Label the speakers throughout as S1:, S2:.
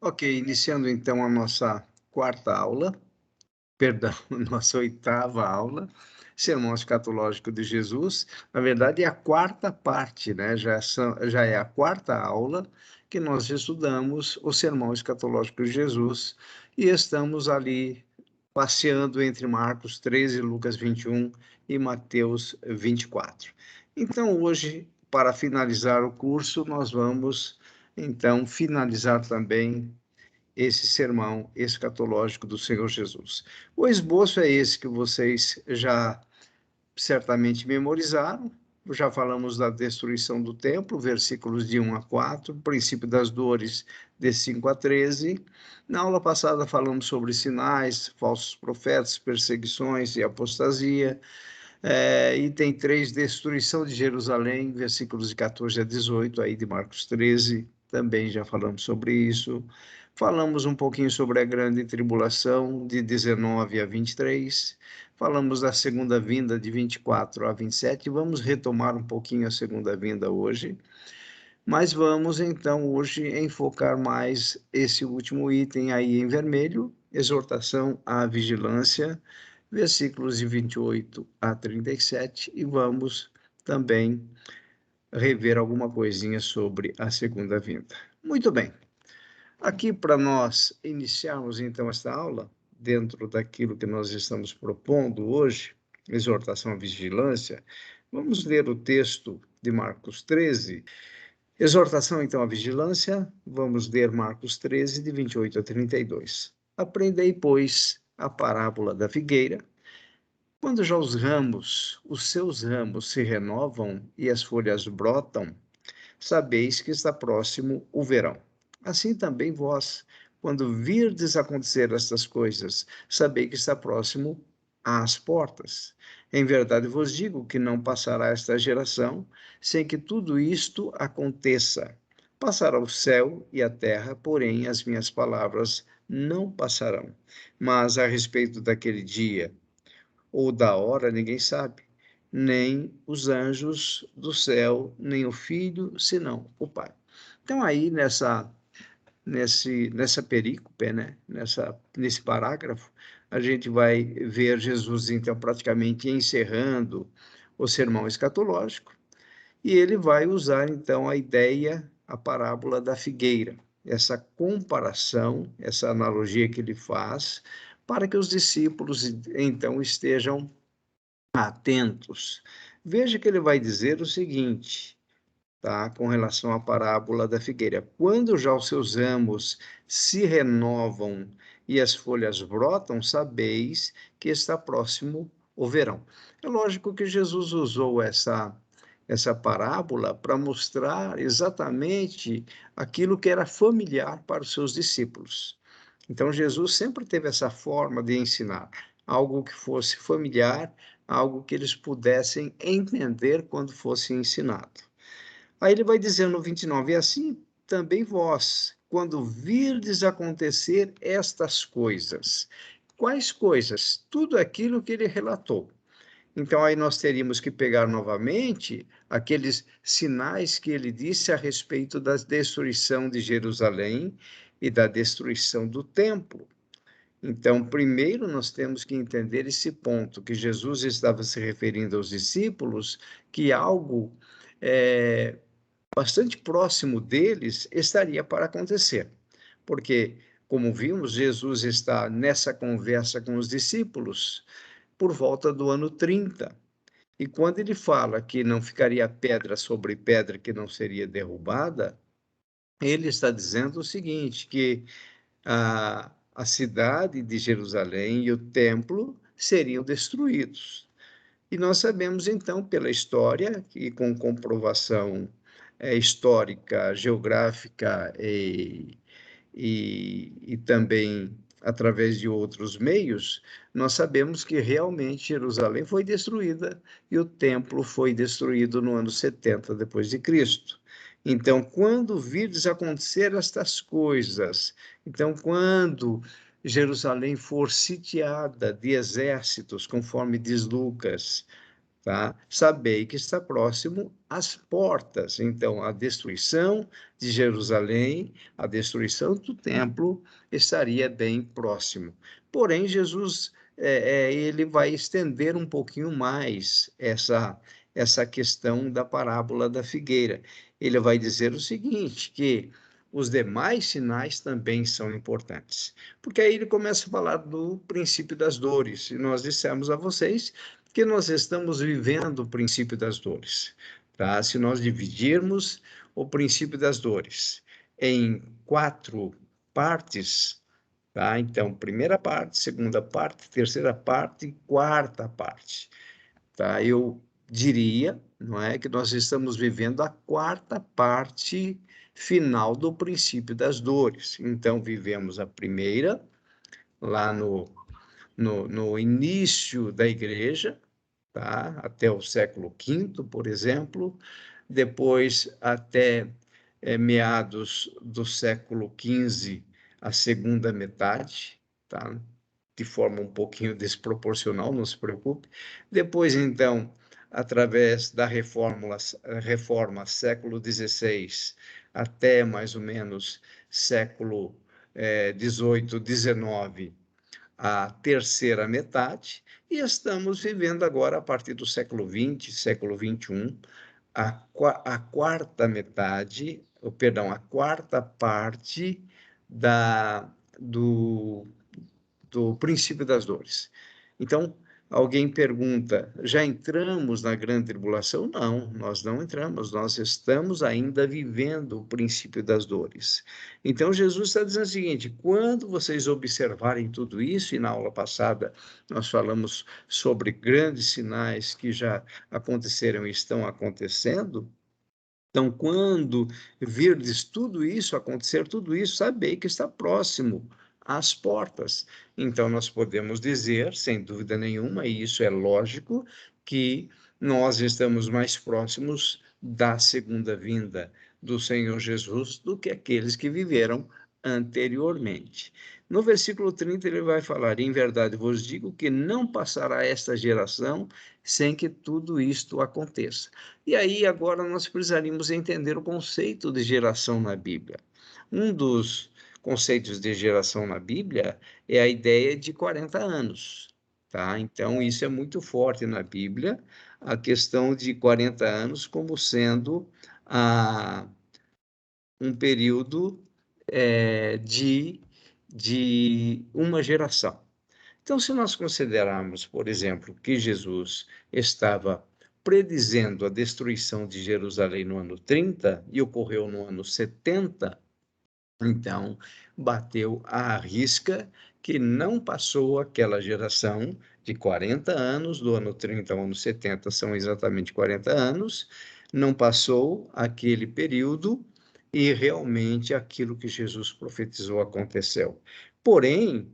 S1: Ok, iniciando então a nossa quarta aula, perdão, nossa oitava aula, Sermão Escatológico de Jesus. Na verdade, é a quarta parte, né? Já é a quarta aula que nós estudamos o Sermão Escatológico de Jesus e estamos ali passeando entre Marcos 13, Lucas 21 e Mateus 24. Então, hoje, para finalizar o curso, nós vamos, então, finalizar também esse sermão escatológico do Senhor Jesus. O esboço é esse que vocês já certamente memorizaram. Já falamos da destruição do templo, versículos de 1 a 4, princípio das dores, de 5 a 13. Na aula passada falamos sobre sinais, falsos profetas, perseguições e apostasia. Item 3, destruição de Jerusalém, versículos de 14 a 18, aí de Marcos 13, também já falamos sobre isso. Falamos um pouquinho sobre a grande tribulação, de 19 a 23. Falamos da segunda vinda, de 24 a 27. Vamos retomar um pouquinho a segunda vinda hoje. Mas vamos, então, hoje enfocar mais esse último item aí em vermelho, exortação à vigilância, versículos de 28 a 37, e vamos também rever alguma coisinha sobre a segunda vinda. Muito bem. Aqui, para nós iniciarmos, então, esta aula, dentro daquilo que nós estamos propondo hoje, exortação à vigilância, vamos ler o texto de Marcos 13. Exortação, então, à vigilância, vamos ler Marcos 13, de 28 a 32. Aprendei, pois, a parábola da figueira. Quando já os seus ramos se renovam e as folhas brotam, sabeis que está próximo o verão. Assim também vós, quando virdes acontecer estas coisas, sabei que está próximo às portas. Em verdade vos digo que não passará esta geração sem que tudo isto aconteça. Passará o céu e a terra, porém as minhas palavras não passarão. Mas a respeito daquele dia ou da hora, ninguém sabe, nem os anjos do céu, nem o Filho, senão o Pai. Então, aí, nessa perícope, né? Nesse parágrafo, a gente vai ver Jesus, então, praticamente encerrando o sermão escatológico, e ele vai usar, então, a ideia, a parábola da figueira, essa comparação, essa analogia que ele faz, para que os discípulos, então, estejam atentos. Veja que ele vai dizer o seguinte, tá? Com relação à parábola da figueira. Quando já os seus ramos se renovam e as folhas brotam, sabeis que está próximo o verão. É lógico que Jesus usou essa parábola para mostrar exatamente aquilo que era familiar para os seus discípulos. Então, Jesus sempre teve essa forma de ensinar, algo que fosse familiar, algo que eles pudessem entender quando fosse ensinado. Aí ele vai dizer no 29, e assim também vós, quando virdes acontecer estas coisas. Quais coisas? Tudo aquilo que ele relatou. Então, aí nós teríamos que pegar novamente aqueles sinais que ele disse a respeito da destruição de Jerusalém e da destruição do templo. Então, primeiro nós temos que entender esse ponto, que Jesus estava se referindo aos discípulos, que algo bastante próximo deles estaria para acontecer. Porque, como vimos, Jesus está nessa conversa com os discípulos por volta do ano 30. E quando ele fala que não ficaria pedra sobre pedra que não seria derrubada, ele está dizendo o seguinte, que a cidade de Jerusalém e o templo seriam destruídos. E nós sabemos, então, pela história, e com comprovação histórica, geográfica e também através de outros meios, nós sabemos que realmente Jerusalém foi destruída e o templo foi destruído no ano 70 depois de Cristo. Então, quando virdes acontecer estas coisas, então, quando Jerusalém for sitiada de exércitos, conforme diz Lucas, tá? Sabei que está próximo às portas. Então, a destruição de Jerusalém, a destruição do templo, estaria bem próximo. Porém, Jesus, ele vai estender um pouquinho mais essa questão da parábola da figueira. Ele vai dizer o seguinte, que os demais sinais também são importantes. Porque aí ele começa a falar do princípio das dores. E nós dissemos a vocês que nós estamos vivendo o princípio das dores. Tá? Se nós dividirmos o princípio das dores em 4 partes, tá? Então, primeira parte, segunda parte, terceira parte e quarta parte. Tá? Eu diria, não é, que nós estamos vivendo a quarta parte final do princípio das dores. Então, vivemos a primeira, lá no início da igreja, tá? Até o século V, por exemplo, depois até meados do século XV, a segunda metade, tá? De forma um pouquinho desproporcional, não se preocupe. Depois, então, através da reforma século XVI até mais ou menos século XVIII, XIX, a terceira metade, e estamos vivendo agora, a partir do século XX, século XXI, a quarta metade, perdão, a quarta parte da, do, do princípio das dores. Então, alguém pergunta, já entramos na grande tribulação? Não, nós não entramos, nós estamos ainda vivendo o princípio das dores. Então, Jesus está dizendo o seguinte, quando vocês observarem tudo isso, e na aula passada nós falamos sobre grandes sinais que já aconteceram e estão acontecendo, então, quando virdes tudo isso acontecer, tudo isso, sabei que está próximo às portas. Então, nós podemos dizer, sem dúvida nenhuma, e isso é lógico, que nós estamos mais próximos da segunda vinda do Senhor Jesus do que aqueles que viveram anteriormente. No versículo 30, ele vai falar: em verdade vos digo que não passará esta geração sem que tudo isto aconteça. E aí, agora, nós precisaríamos entender o conceito de geração na Bíblia. Um dos conceitos de geração na Bíblia é a ideia de 40 anos. Tá? Então, isso é muito forte na Bíblia, a questão de 40 anos como sendo um período de uma geração. Então, se nós considerarmos, por exemplo, que Jesus estava predizendo a destruição de Jerusalém no ano 30 e ocorreu no ano 70, então bateu à risca que não passou aquela geração de 40 anos, do ano 30 ao ano 70 são exatamente 40 anos, não passou aquele período e realmente aquilo que Jesus profetizou aconteceu. Porém,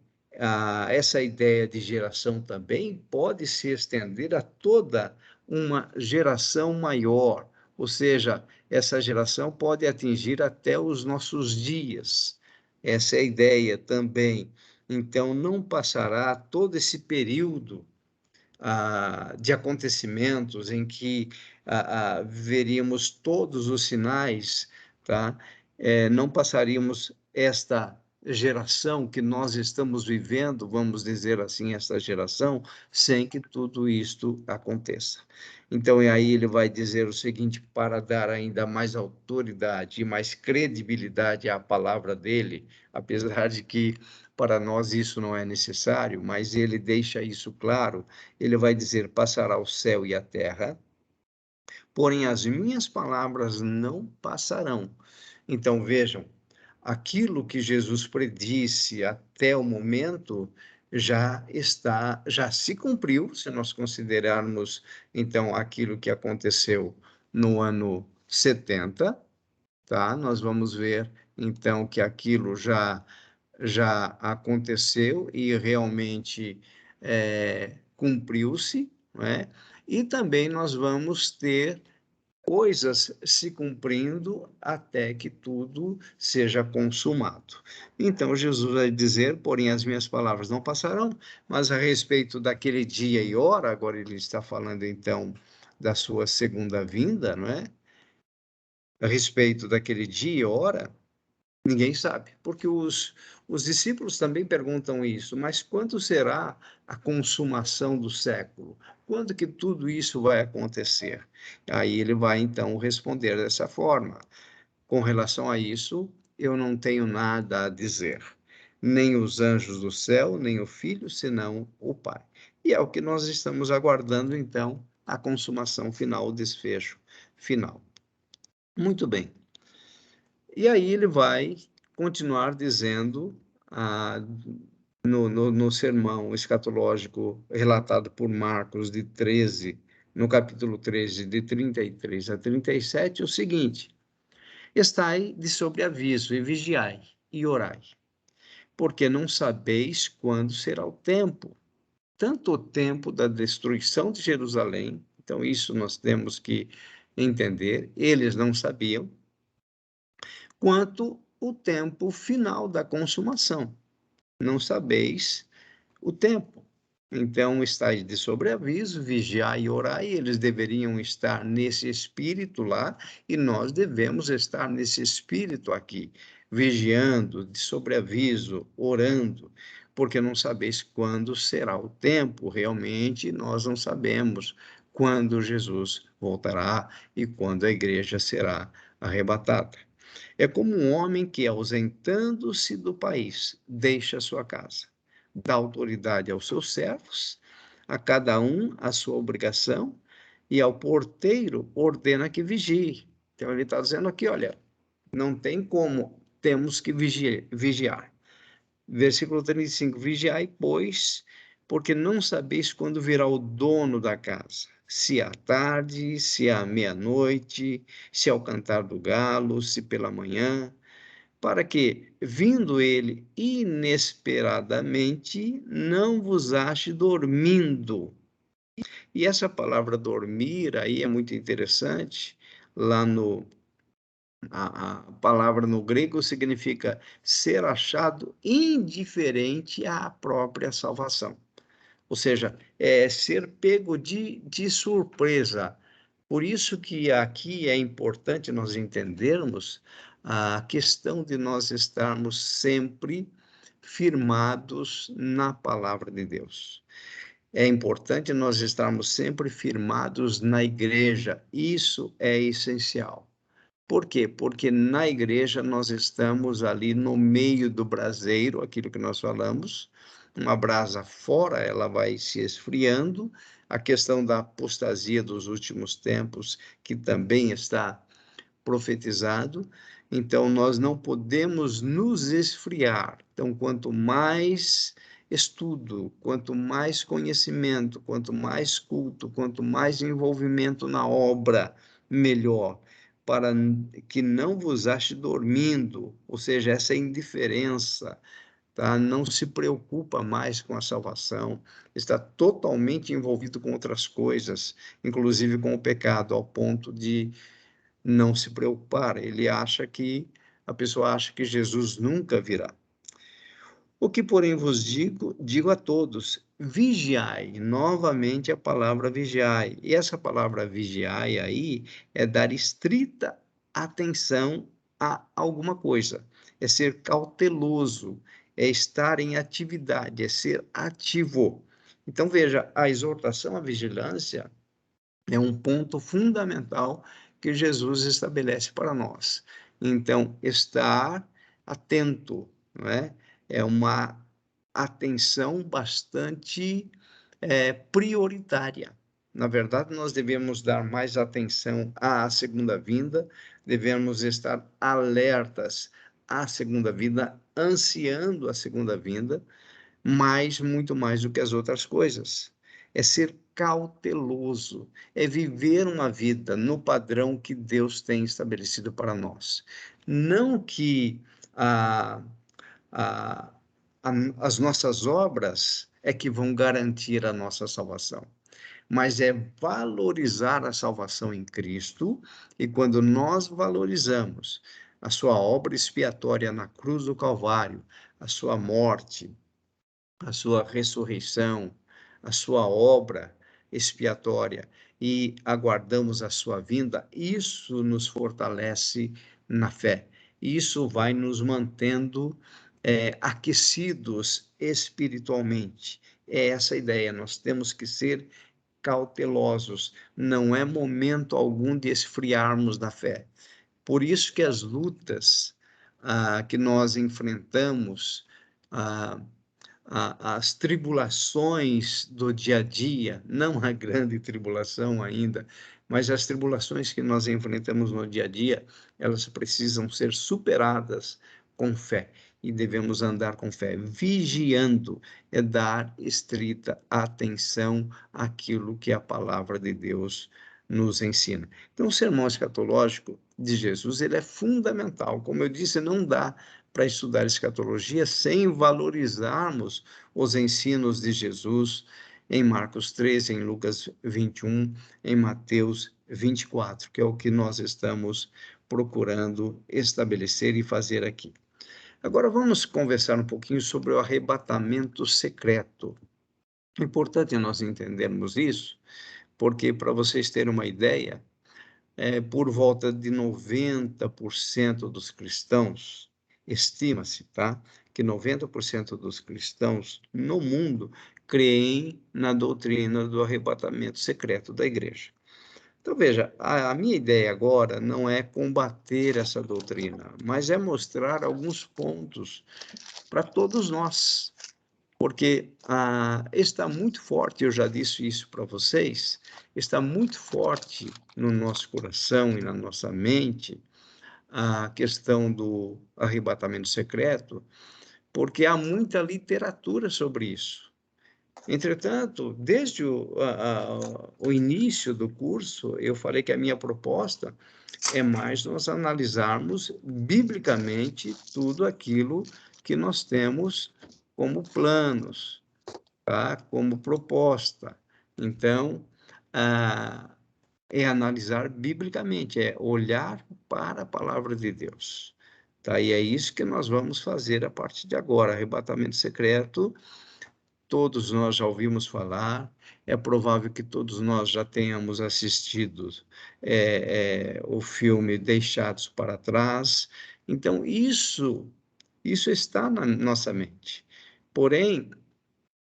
S1: essa ideia de geração também pode se estender a toda uma geração maior, ou seja, essa geração pode atingir até os nossos dias. Essa é a ideia também. Então, não passará todo esse período de acontecimentos em que veríamos todos os sinais, tá? Não passaríamos esta geração que nós estamos vivendo, vamos dizer assim, esta geração, sem que tudo isto aconteça. Então, e aí ele vai dizer o seguinte, para dar ainda mais autoridade e mais credibilidade à palavra dele, apesar de que para nós isso não é necessário, mas ele deixa isso claro, ele vai dizer, passará o céu e a terra, porém as minhas palavras não passarão. Então, vejam, aquilo que Jesus predisse até o momento já se cumpriu, se nós considerarmos, então, aquilo que aconteceu no ano 70, tá? Nós vamos ver, então, que aquilo já aconteceu e realmente cumpriu-se, né? E também nós vamos ter coisas se cumprindo até que tudo seja consumado. Então, Jesus vai dizer, porém as minhas palavras não passarão, mas a respeito daquele dia e hora, agora ele está falando então da sua segunda vinda, não é? A respeito daquele dia e hora, ninguém sabe, porque os discípulos também perguntam isso, mas quando será a consumação do século? Quando que tudo isso vai acontecer? Aí ele vai, então, responder dessa forma. Com relação a isso, eu não tenho nada a dizer. Nem os anjos do céu, nem o Filho, senão o Pai. E é o que nós estamos aguardando, então, a consumação final, o desfecho final. Muito bem. E aí ele vai continuar dizendo, no sermão escatológico relatado por Marcos, no capítulo 13, de 33 a 37, o seguinte: estai de sobreaviso e vigiai e orai, porque não sabeis quando será o tempo, tanto o tempo da destruição de Jerusalém, então isso nós temos que entender, eles não sabiam, quanto o tempo final da consumação. Não sabeis o tempo. Então, estáis de sobreaviso, vigiai e orai. Eles deveriam estar nesse espírito lá, e nós devemos estar nesse espírito aqui, vigiando, de sobreaviso, orando, porque não sabeis quando será o tempo. Realmente, nós não sabemos quando Jesus voltará e quando a igreja será arrebatada. É como um homem que, ausentando-se do país, deixa sua casa, dá autoridade aos seus servos, a cada um a sua obrigação, e ao porteiro ordena que vigie. Então, ele está dizendo aqui, olha, não tem como, temos que vigiar. Versículo 35, vigiai, pois, porque não sabeis quando virá o dono da casa, se à tarde, se à meia-noite, se ao cantar do galo, se pela manhã, para que, vindo ele inesperadamente, não vos ache dormindo. E essa palavra dormir aí é muito interessante. Lá no a palavra no grego significa ser achado indiferente à própria salvação. Ou seja, é ser pego de surpresa. Por isso que aqui é importante nós entendermos a questão de nós estarmos sempre firmados na palavra de Deus. É importante nós estarmos sempre firmados na igreja. Isso é essencial. Por quê? Porque na igreja nós estamos ali no meio do braseiro, aquilo que nós falamos, uma brasa fora, ela vai se esfriando, a questão da apostasia dos últimos tempos, que também está profetizado, então nós não podemos nos esfriar. Então, quanto mais estudo, quanto mais conhecimento, quanto mais culto, quanto mais envolvimento na obra, melhor, para que não vos ache dormindo, ou seja, essa indiferença, tá? Não se preocupa mais com a salvação, está totalmente envolvido com outras coisas, inclusive com o pecado, ao ponto de não se preocupar. A pessoa acha que Jesus nunca virá. O que, porém, vos digo a todos, vigiai, novamente a palavra vigiai. E essa palavra vigiai aí é dar estrita atenção a alguma coisa, é ser cauteloso, é estar em atividade, é ser ativo. Então, veja, a exortação à vigilância é um ponto fundamental que Jesus estabelece para nós. Então, estar atento, não é? É uma atenção bastante prioritária. Na verdade, nós devemos dar mais atenção à segunda vinda, devemos estar alertas à segunda vinda, ansiando a segunda vinda, mas muito mais do que as outras coisas. É ser cauteloso, é viver uma vida no padrão que Deus tem estabelecido para nós. Não que a, a, as nossas obras é que vão garantir a nossa salvação, mas é valorizar a salvação em Cristo, e quando nós valorizamos a sua obra expiatória na cruz do Calvário, a sua morte, a sua ressurreição, a sua obra expiatória, e aguardamos a sua vinda, isso nos fortalece na fé. Isso vai nos mantendo aquecidos espiritualmente. É essa a ideia, nós temos que ser cautelosos. Não é momento algum de esfriarmos da fé. Por isso que as lutas que nós enfrentamos, ah, as tribulações do dia a dia, não a grande tribulação ainda, mas as tribulações que nós enfrentamos no dia a dia, elas precisam ser superadas com fé. E devemos andar com fé, vigiando, é dar estrita atenção àquilo que a palavra de Deus nos ensina. Então, o sermão escatológico de Jesus, ele é fundamental. Como eu disse, não dá para estudar escatologia sem valorizarmos os ensinos de Jesus em Marcos 13, em Lucas 21, em Mateus 24, que é o que nós estamos procurando estabelecer e fazer aqui. Agora vamos conversar um pouquinho sobre o arrebatamento secreto. É importante nós entendermos isso, porque, para vocês terem uma ideia, por volta de 90% dos cristãos, estima-se, tá? Que 90% dos cristãos no mundo creem na doutrina do arrebatamento secreto da igreja. Então, veja, a minha ideia agora não é combater essa doutrina, mas é mostrar alguns pontos para todos nós, porque está muito forte, eu já disse isso para vocês, está muito forte no nosso coração e na nossa mente a questão do arrebatamento secreto, porque há muita literatura sobre isso. Entretanto, desde o início do curso, eu falei que a minha proposta é mais nós analisarmos biblicamente tudo aquilo que nós temos como planos, tá? Como proposta. Então, é analisar biblicamente, é olhar para a palavra de Deus. Tá? E é isso que nós vamos fazer a partir de agora. Arrebatamento secreto, todos nós já ouvimos falar, é provável que todos nós já tenhamos assistido o filme Deixados para Trás. Então, isso está na nossa mente. Porém,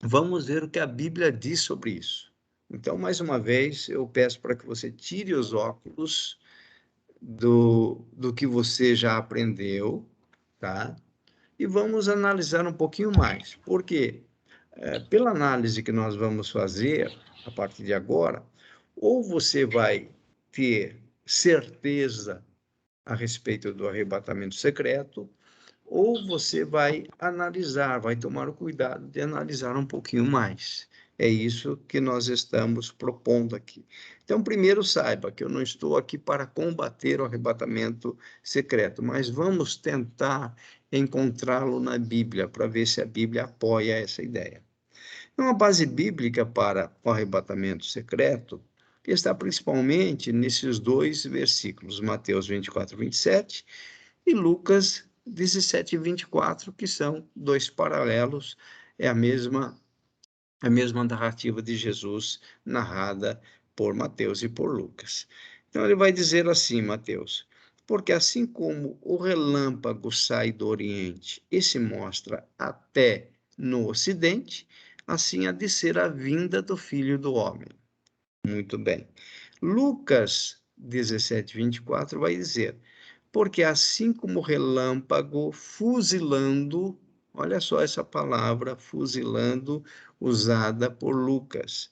S1: vamos ver o que a Bíblia diz sobre isso. Então, mais uma vez, eu peço para que você tire os óculos do que você já aprendeu, tá? E vamos analisar um pouquinho mais. Por quê? Pela análise que nós vamos fazer a partir de agora, ou você vai ter certeza a respeito do arrebatamento secreto, ou você vai analisar, vai tomar o cuidado de analisar um pouquinho mais. É isso que nós estamos propondo aqui. Então, primeiro saiba que eu não estou aqui para combater o arrebatamento secreto, mas vamos tentar encontrá-lo na Bíblia, para ver se a Bíblia apoia essa ideia. Então, a base bíblica para o arrebatamento secreto está principalmente nesses dois versículos, Mateus 24, 27 e Lucas 17 e 24, que são dois paralelos, é a mesma narrativa de Jesus narrada por Mateus e por Lucas. Então ele vai dizer assim, Mateus: porque assim como o relâmpago sai do Oriente e se mostra até no Ocidente, assim há de ser a vinda do Filho do Homem. Muito bem. Lucas 17, 24 vai dizer: porque assim como o relâmpago fuzilando, olha só essa palavra, fuzilando, usada por Lucas,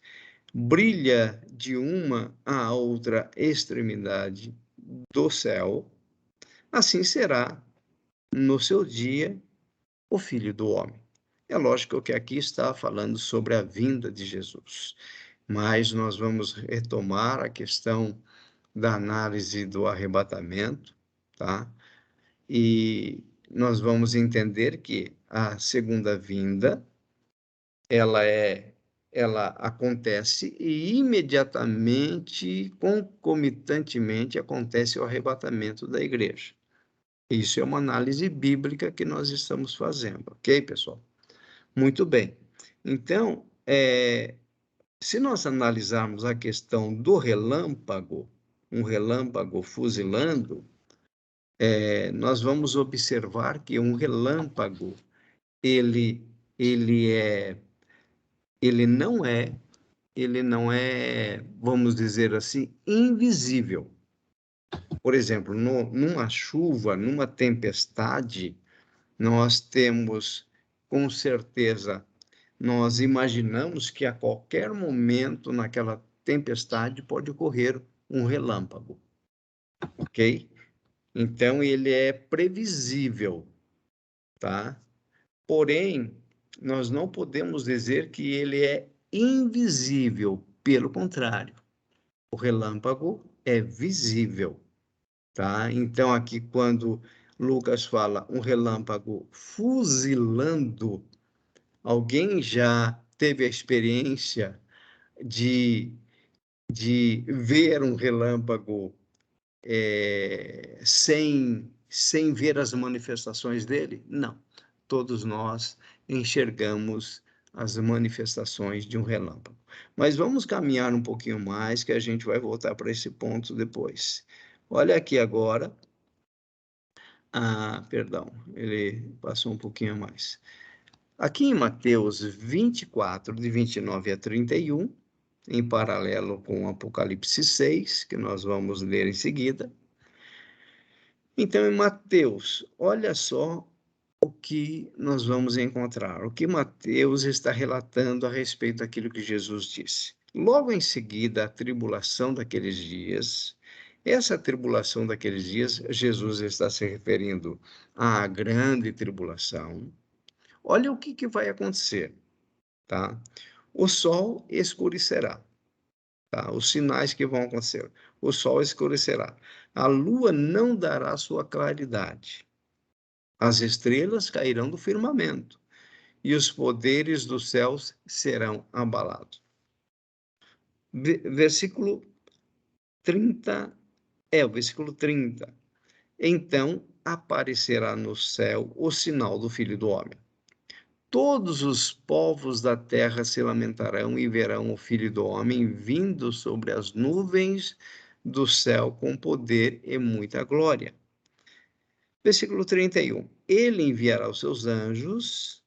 S1: brilha de uma à outra extremidade do céu, assim será no seu dia o Filho do Homem. É lógico que aqui está falando sobre a vinda de Jesus, mas nós vamos retomar a questão da análise do arrebatamento, tá? E nós vamos entender que a segunda vinda, ela acontece e imediatamente, concomitantemente, acontece o arrebatamento da igreja. Isso é uma análise bíblica que nós estamos fazendo, ok, pessoal? Muito bem. Então, Se nós analisarmos a questão do relâmpago, um relâmpago fuzilando, nós vamos observar que um relâmpago, ele ele é ele não é ele não é, vamos dizer assim, invisível. Por exemplo, numa chuva, numa tempestade, nós temos, com certeza, nós imaginamos que a qualquer momento naquela tempestade pode ocorrer um relâmpago, ok? Então, ele é previsível, tá? Porém, nós não podemos dizer que ele é invisível, pelo contrário, o relâmpago é visível, tá? Então, aqui, quando Lucas fala um relâmpago fuzilando, alguém já teve a experiência de, de ver um relâmpago sem ver as manifestações dele? Não. Todos nós enxergamos as manifestações de um relâmpago. Mas vamos caminhar um pouquinho mais, que a gente vai voltar para esse ponto depois. Olha aqui agora. Ah, perdão, ele passou um pouquinho mais. Aqui em Mateus 24, de 29 a 31, em paralelo com Apocalipse 6, que nós vamos ler em seguida. Então, em Mateus, olha só o que nós vamos encontrar, o que Mateus está relatando a respeito daquilo que Jesus disse. Logo em seguida, a tribulação daqueles dias, essa tribulação daqueles dias, Jesus está se referindo à grande tribulação. Olha o que vai acontecer, tá? O sol escurecerá, tá? Os sinais que vão acontecer. O sol escurecerá. A lua não dará sua claridade. As estrelas cairão do firmamento e os poderes dos céus serão abalados. Versículo 30, o versículo 30. Então aparecerá no céu o sinal do Filho do Homem. Todos os povos da terra se lamentarão e verão o Filho do Homem vindo sobre as nuvens do céu com poder e muita glória. Versículo 31. Ele enviará os seus anjos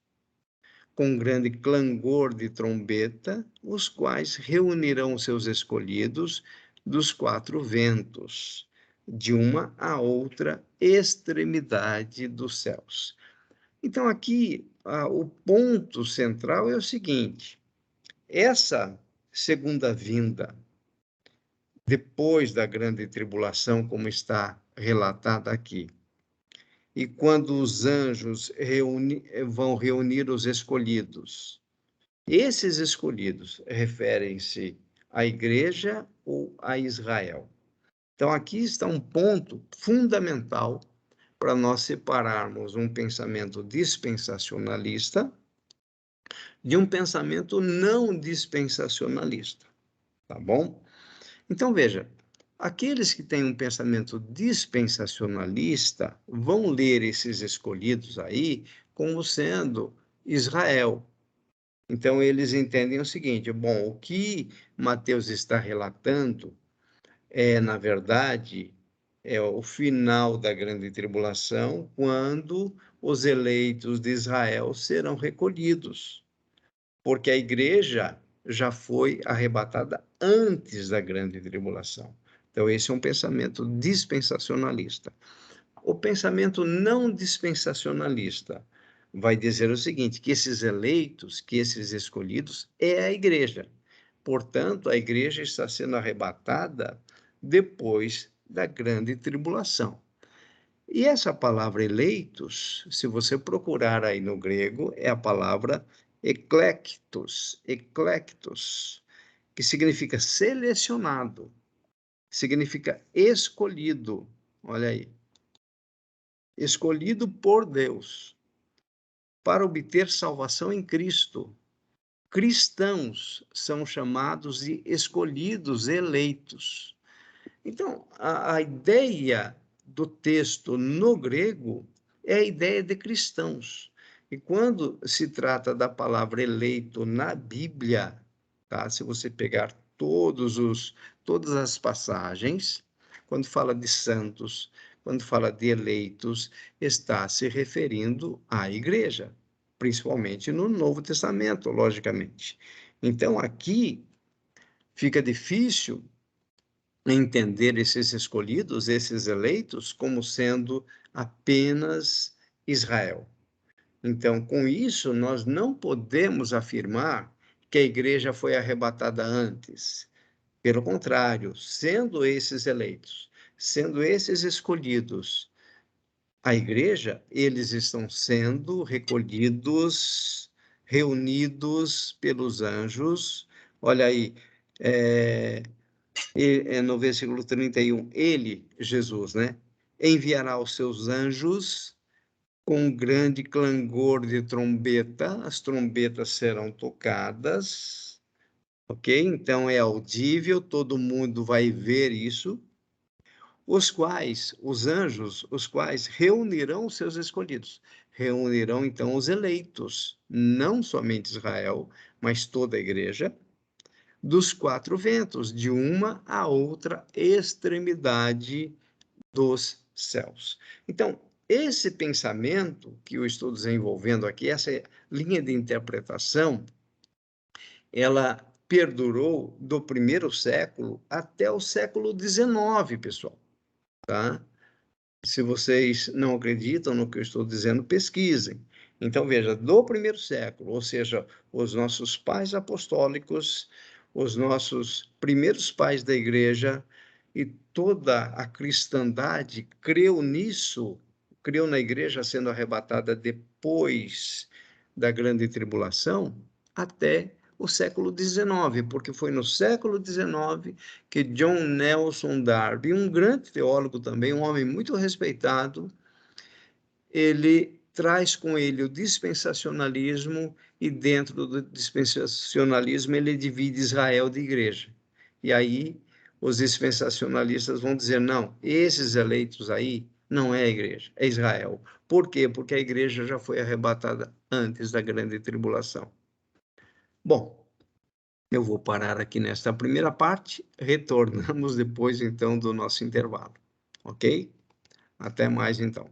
S1: com grande clangor de trombeta, os quais reunirão os seus escolhidos dos quatro ventos, de uma a outra extremidade dos céus. Então, aqui, o ponto central é o seguinte: essa segunda vinda, depois da grande tribulação, como está relatada aqui, e quando os anjos vão reunir os escolhidos, esses escolhidos referem-se à igreja ou a Israel. Então, aqui está um ponto fundamental para nós separarmos um pensamento dispensacionalista de um pensamento não dispensacionalista, tá bom? Então, veja, aqueles que têm um pensamento dispensacionalista vão ler esses escolhidos aí como sendo Israel. Então, eles entendem o seguinte: bom, o que Mateus está relatando na verdade, é o final da grande tribulação, quando os eleitos de Israel serão recolhidos, porque a igreja já foi arrebatada antes da grande tribulação. Então, esse é um pensamento dispensacionalista. O pensamento não dispensacionalista vai dizer o seguinte: que esses eleitos, que esses escolhidos, é a igreja. Portanto, a igreja está sendo arrebatada depois da grande tribulação. E essa palavra eleitos, se você procurar aí no grego, é a palavra eclectos, que significa selecionado, significa escolhido. Olha aí, escolhido por Deus para obter salvação em Cristo. Cristãos são chamados de escolhidos, eleitos. Então, a ideia do texto no grego é a ideia de cristãos. E quando se trata da palavra eleito na Bíblia, tá? Se você pegar todas as passagens, quando fala de santos, quando fala de eleitos, está se referindo à igreja, principalmente no Novo Testamento, logicamente. Então, aqui fica difícil entender esses escolhidos, esses eleitos, como sendo apenas Israel. Então, com isso, nós não podemos afirmar que a igreja foi arrebatada antes. Pelo contrário, sendo esses eleitos, sendo esses escolhidos, a igreja, eles estão sendo recolhidos, reunidos pelos anjos. Olha aí, no versículo 31, ele, Jesus, né? Enviará os seus anjos com grande clangor de trombeta, as trombetas serão tocadas, ok? Então é audível, todo mundo vai ver isso, os anjos, os quais reunirão os seus escolhidos, reunirão então os eleitos, não somente Israel, mas toda a igreja, dos quatro ventos, de uma a outra extremidade dos céus. Então, esse pensamento que eu estou desenvolvendo aqui, essa linha de interpretação, ela perdurou do primeiro século até o século XIX, pessoal, tá? Se vocês não acreditam no que eu estou dizendo, pesquisem. Então, veja, do primeiro século, ou seja, os nossos pais apostólicos, os nossos primeiros pais da igreja e toda a cristandade creu nisso, creu na igreja sendo arrebatada depois da grande tribulação, até o século XIX, porque foi no século XIX que John Nelson Darby, um grande teólogo também, um homem muito respeitado, ele traz com ele o dispensacionalismo e dentro do dispensacionalismo ele divide Israel de igreja. E aí os dispensacionalistas vão dizer, não, esses eleitos aí não é a igreja, é Israel. Por quê? Porque a igreja já foi arrebatada antes da grande tribulação. Bom, eu vou parar aqui nesta primeira parte, retornamos depois, então, do nosso intervalo, ok? Até mais, então.